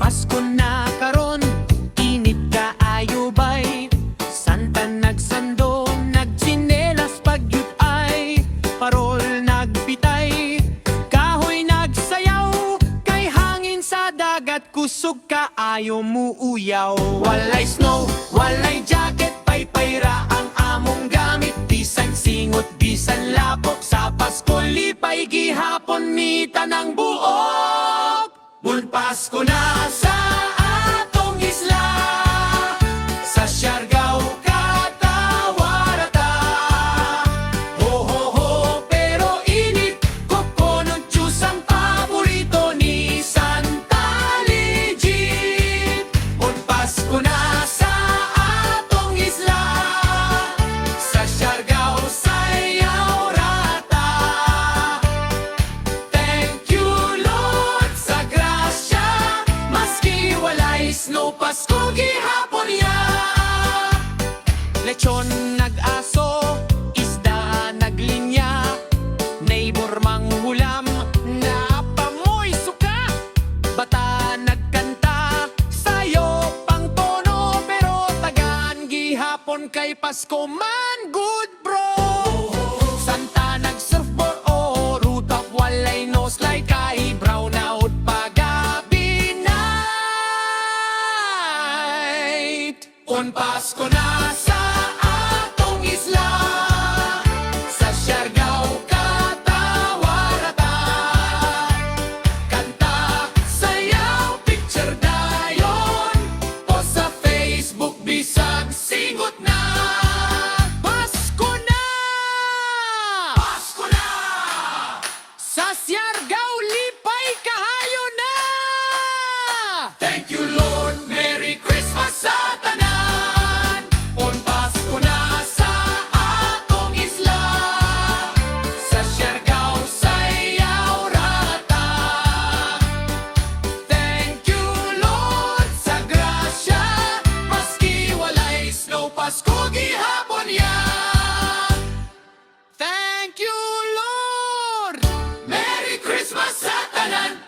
Pasko na karon, init kaayo bay. Santa nagsando, nagtsinelas pagyut ay. Parol nagbitay, kahoy nagsayaw. Kay hangin sa dagat, kusog kaayo muuyaw. Walay snow, walay jacket, paypayra ang among gamit. Bisan singot, bisan lapok, sa Pasko lipay gihapon ni tanang buok. Pasko na sa atong isla, sa Siargao katawarata. Ho ho ho, pero init, coconut juice ang paborito ni Santa Legit. Pasko na sa atong isla, sa Siargao sayaw rata. Thank you Lord sa grasya, maski walay snow, Pasko gihapon ya. Lechon nag-aso, isda naglinya, neighbor manghulam, napamoy suka. Bata nagkanta, sayo pang tono, pero tagaan gihapon kay Pasko man good bro. Santa nag-surfboard o rooftop, walay no slide kay brown out pagabi night. Pasko na sa atong isla, sa Siargao katawarata. Kanta, sayaw, picture dayon, o sa Facebook bisag singot na. Pasko na! Pasko na! Sa Siargao lipay kahayo na! Thank you Lord, Merry Christmas sa tanan. Pasko na sa atong isla, sa Siargao sayaw rata. Thank you Lord sa grasya, maski walay snow, Pasko gihapon ya. Thank you Lord, Merry Christmas sa tanan.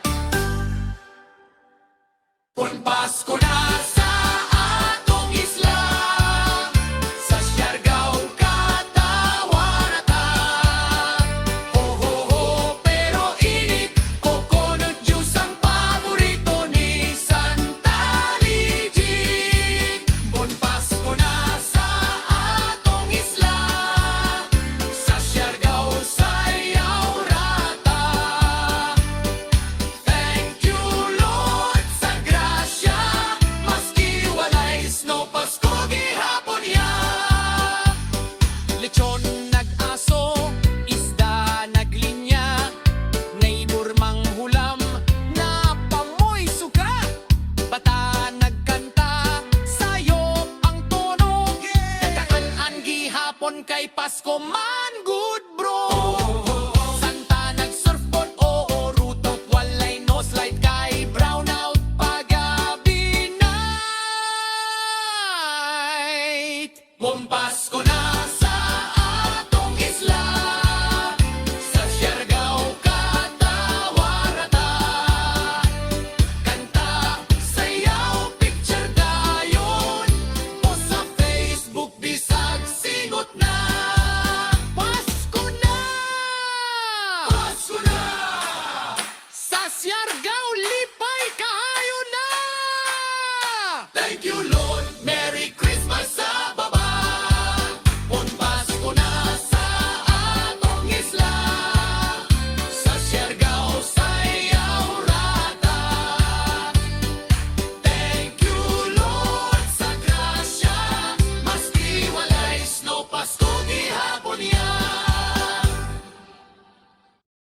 Pasko na sa atong isla, sa Siargao katawarata. Ho ho ho, pero init, coconut juice ang paborito ni Santa Legit. Pasko na sa atong isla, sa Siargao sayaw rata. Thank you Lord sa grasya, maski walay snow, Pasko gihapon ya. Lechon nag-aso, isda naglinya, neighbor manghulam, napamoy suka. Bata nagkanta, sayo ang tono, tagaan gihapon kay Pasko man good bro. Santa nag-surfboard o rooftop, walay no slide kay brown out pagabi night. Pasko na